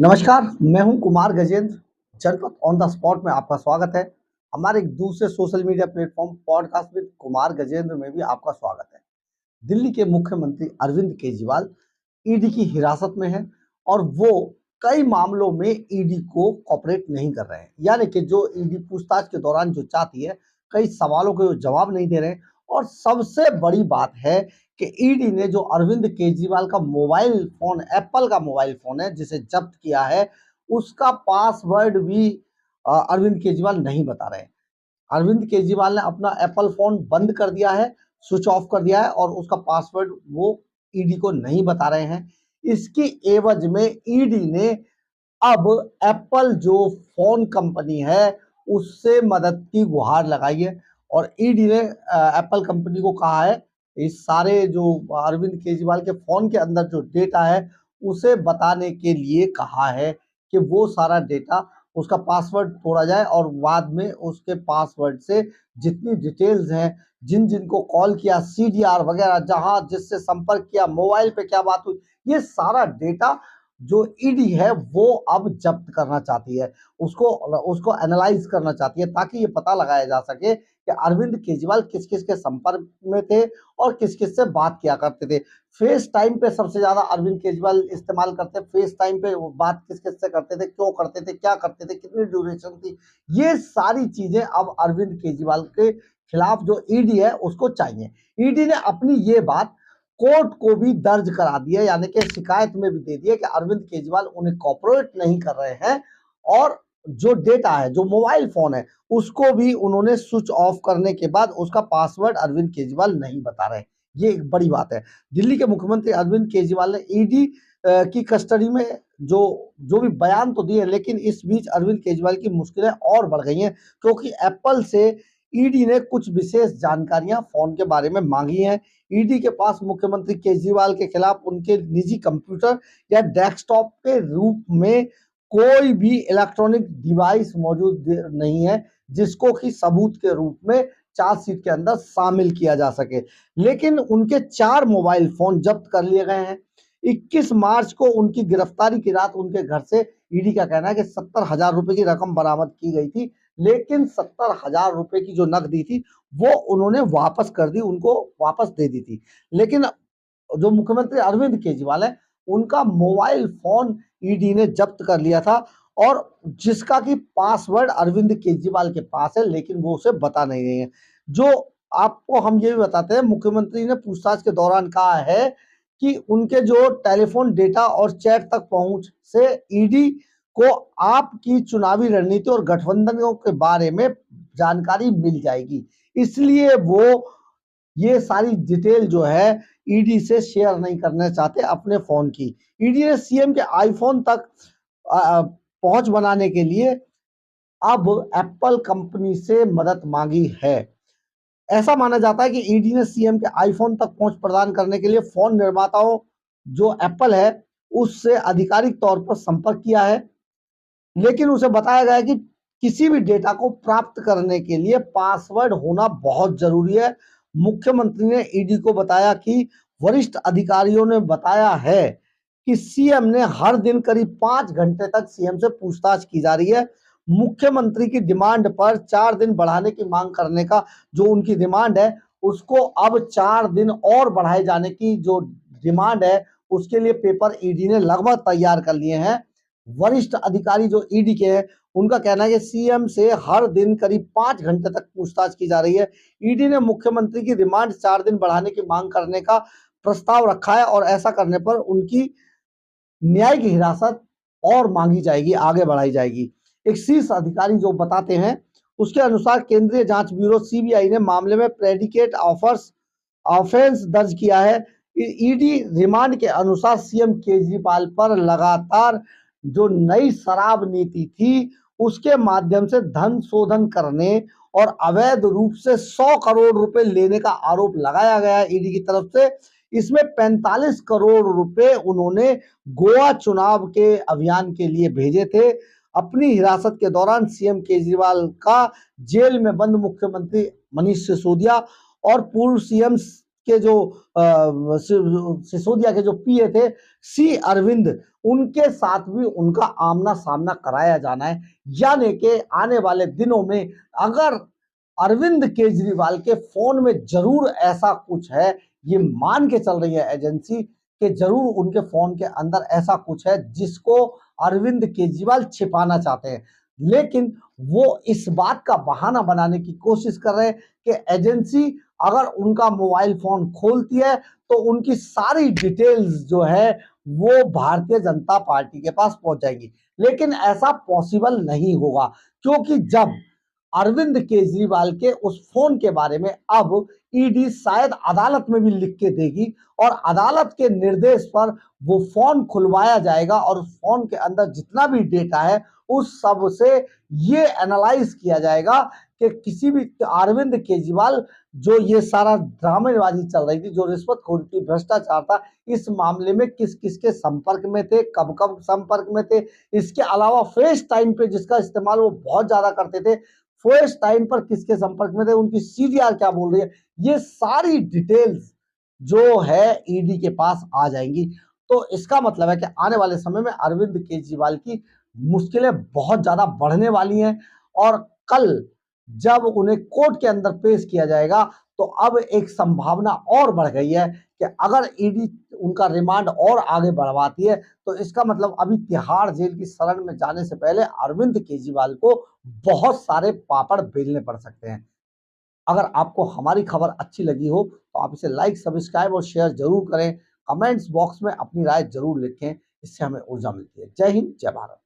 नमस्कार, मैं हूं कुमार गजेंद्र। जनपद ऑन द स्पॉट में आपका स्वागत है। हमारे एक दूसरे social media platform podcast with Kumar Gajendra में भी आपका स्वागत है। दिल्ली के मुख्यमंत्री अरविंद केजरीवाल ईडी की हिरासत में है और वो कई मामलों में ईडी को कोऑपरेट नहीं कर रहे हैं। यानी कि जो ईडी पूछताछ के दौरान जो चाहती है, कई सवालों के जवाब नहीं दे रहे हैं। और सबसे बड़ी बात है कि ईडी ने जो अरविंद केजरीवाल का मोबाइल फोन, एप्पल का मोबाइल फोन है जिसे जब्त किया है, उसका पासवर्ड भी अरविंद केजरीवाल नहीं बता रहे हैं। अरविंद केजरीवाल ने अपना एप्पल फोन बंद कर दिया है, स्विच ऑफ कर दिया है और उसका पासवर्ड वो ईडी को नहीं बता रहे हैं। इसकी एवज में ईडी ने अब एप्पल जो फोन कंपनी है उससे मदद की गुहार लगाई है और ईडी ने एप्पल कंपनी को कहा है इस सारे जो अरविंद केजरीवाल के फोन के अंदर जो डेटा है उसे बताने के लिए कहा है कि वो सारा डेटा उसका पासवर्ड तोड़ा जाए और बाद में उसके पासवर्ड से जितनी डिटेल्स हैं, जिन जिन को कॉल किया, सीडीआर वगैरह, जहां जिससे संपर्क किया, मोबाइल पे क्या बात हुई, ये सारा डेटा जो ईडी है वो अब जब्त करना चाहती है। उसको उसको एनालाइज करना चाहती है ताकि ये पता लगाया जा सके कि अरविंद केजरीवाल किस किस के संपर्क में थे और किस किस से बात किया करते थे। फेस टाइम पे सबसे ज्यादा अरविंद केजरीवाल इस्तेमाल करते, फेस टाइम पे वो बात किस किस से करते थे, क्यों करते थे, क्या करते थे, कितनी ड्यूरेशन थी, ये सारी चीजें अब अरविंद केजरीवाल के खिलाफ जो ईडी है उसको चाहिए। ईडी ने अपनी ये बात कोर्ट को भी दर्ज करा दी है, यानी कि शिकायत में भी दे दी है कि अरविंद केजरीवाल उन्हें कॉपरेट नहीं कर रहे हैं और जो डेटा है, जो मोबाइल फोन है, उसको भी उन्होंने स्विच ऑफ करने के बाद उसका पासवर्ड अरविंद केजरीवाल नहीं बता रहे। ये एक बड़ी बात है। दिल्ली के मुख्यमंत्री अरविंद केजरीवाल ने ईडी की कस्टडी में जो जो भी बयान तो दिए, लेकिन इस बीच अरविंद केजरीवाल की मुश्किलें और बढ़ गई हैं क्योंकि एप्पल से ईडी ने कुछ विशेष जानकारियां फोन के बारे में मांगी हैं। ईडी के पास मुख्यमंत्री केजरीवाल के खिलाफ उनके निजी कंप्यूटर या डेस्कटॉप के रूप में कोई भी इलेक्ट्रॉनिक डिवाइस मौजूद नहीं है जिसको कि सबूत के रूप में चार्जशीट के अंदर शामिल किया जा सके। लेकिन उनके 4 मोबाइल फोन जब्त कर लिए गए हैं। 21 मार्च को उनकी गिरफ्तारी की रात उनके घर से ईडी का कहना है कि 70,000 रुपए की रकम बरामद की गई थी, लेकिन 70,000 रुपए की जो नकदी थी वो उन्होंने वापस कर दी, उनको वापस दे दी थी। लेकिन जो मुख्यमंत्री अरविंद केजरीवाल है, उनका मोबाइल फोन ईडी ने जब्त कर लिया था और जिसका कि पासवर्ड अरविंद केजरीवाल के पास है, लेकिन वो उसे बता नहीं रहे हैं। जो आपको हम ये भी बताते हैं, मुख्यमंत्री ने पूछताछ के दौरान कहा है कि उनके जो टेलीफोन डेटा और चैट तक पहुंच से ईडी को आपकी चुनावी रणनीति और गठबंधनों के बारे में जानकारी मिल जाएगी। इसलिए वो ये सारी डिटेल जो है ईडी से शेयर नहीं करना चाहते अपने फोन की। ईडी ने सीएम के आईफोन तक पहुंच बनाने के लिए अब एप्पल कंपनी से मदद मांगी है। ऐसा माना जाता है कि ईडी ने सीएम के आईफोन तक पहुंच प्रदान करने के लिए फोन निर्माताओं जो एप्पल है उससे आधिकारिक तौर पर संपर्क किया है, लेकिन उसे बताया गया है कि किसी भी डेटा को प्राप्त करने के लिए पासवर्ड होना बहुत जरूरी है। मुख्यमंत्री ने ईडी को बताया कि वरिष्ठ अधिकारियों ने बताया है कि सीएम ने हर दिन करीब 5 घंटे तक सीएम से पूछताछ की जा रही है। मुख्यमंत्री की डिमांड पर 4 दिन बढ़ाने की मांग करने का जो उनकी डिमांड है उसको अब 4 दिन और बढ़ाए जाने की जो डिमांड है उसके लिए पेपर ईडी ने लगभग तैयार कर लिए हैं। वरिष्ठ अधिकारी जो ईडी के हैं उनका कहना है कि सीएम से हर दिन करीब 5 घंटे तक पूछताछ की जा रही है। ईडी ने मुख्यमंत्री की रिमांड 4 दिन बढ़ाने की मांग करने का प्रस्ताव रखा है और ऐसा करने पर उनकी न्यायिक हिरासत और मांगी जाएगी, आगे बढ़ाई जाएगी। एक शीर्ष अधिकारी जो बताते हैं उसके अनुसार केंद्रीय जांच ब्यूरो सीबीआई ने मामले में प्रेडिकेट ऑफेंस दर्ज किया है। ईडी रिमांड के अनुसार सीएम केजरीवाल पर लगातार जो नई शराब नीति थी उसके माध्यम से धन शोधन करने और अवैध रूप से 100 करोड़ रुपए लेने का आरोप लगाया गया ईडी की तरफ से। इसमें 45 करोड़ रुपए उन्होंने गोवा चुनाव के अभियान के लिए भेजे थे। अपनी हिरासत के दौरान सीएम केजरीवाल का जेल में बंद मुख्यमंत्री मनीष सिसोदिया और पूर्व सीएम के जो सिसोदिया के जो पीए थे सी अरविंद, उनके साथ भी उनका आमना सामना कराया जाना है। यानी कि आने वाले दिनों में अगर अरविंद केजरीवाल के फोन में जरूर ऐसा कुछ है, ये मान के चल रही है एजेंसी कि जरूर उनके फोन के अंदर ऐसा कुछ है जिसको अरविंद केजरीवाल छिपाना चाहते हैं, लेकिन वो इस बात का बहाना बनाने की कोशिश कर रहे हैं कि एजेंसी अगर उनका मोबाइल फोन खोलती है तो उनकी सारी डिटेल्स जो है वो भारतीय जनता पार्टी के पास पहुंच जाएगी। लेकिन ऐसा पॉसिबल नहीं होगा, क्योंकि जब अरविंद केजरीवाल के उस फोन के बारे में अब ईडी शायद अदालत में भी लिख के देगी और अदालत के निर्देश पर वो फोन खुलवाया जाएगा और उस फोन के अंदर जितना भी डेटा है उस सब से ये एनालाइज किया जाएगा कि किसी भी अरविंद केजरीवाल जो ये सारा ड्रामेबाजी चल रही थी, जो रिश्वतखोरी थी, भ्रष्टाचार था, इस मामले में किस किस के संपर्क में थे, कब कब संपर्क में थे। इसके अलावा फेस टाइम पे जिसका इस्तेमाल वो बहुत ज्यादा करते थे, फेस टाइम पर किसके संपर्क में थे, उनकी सीडीआर क्या बोल रही है, ये सारी डिटेल्स जो है ईडी के पास आ जाएंगी। तो इसका मतलब है कि आने वाले समय में अरविंद केजरीवाल की मुश्किलें बहुत ज्यादा बढ़ने वाली हैं और कल जब उन्हें कोर्ट के अंदर पेश किया जाएगा तो अब एक संभावना और बढ़ गई है कि अगर ईडी उनका रिमांड और आगे बढ़वाती है तो इसका मतलब अभी तिहाड़ जेल की शरण में जाने से पहले अरविंद केजरीवाल को बहुत सारे पापड़ बेलने पड़ सकते हैं। अगर आपको हमारी खबर अच्छी लगी हो तो आप इसे लाइक, सब्सक्राइब और शेयर जरूर करें। कमेंट्स बॉक्स में अपनी राय जरूर लिखें, इससे हमें ऊर्जा मिलती है। जय हिंद, जय भारत।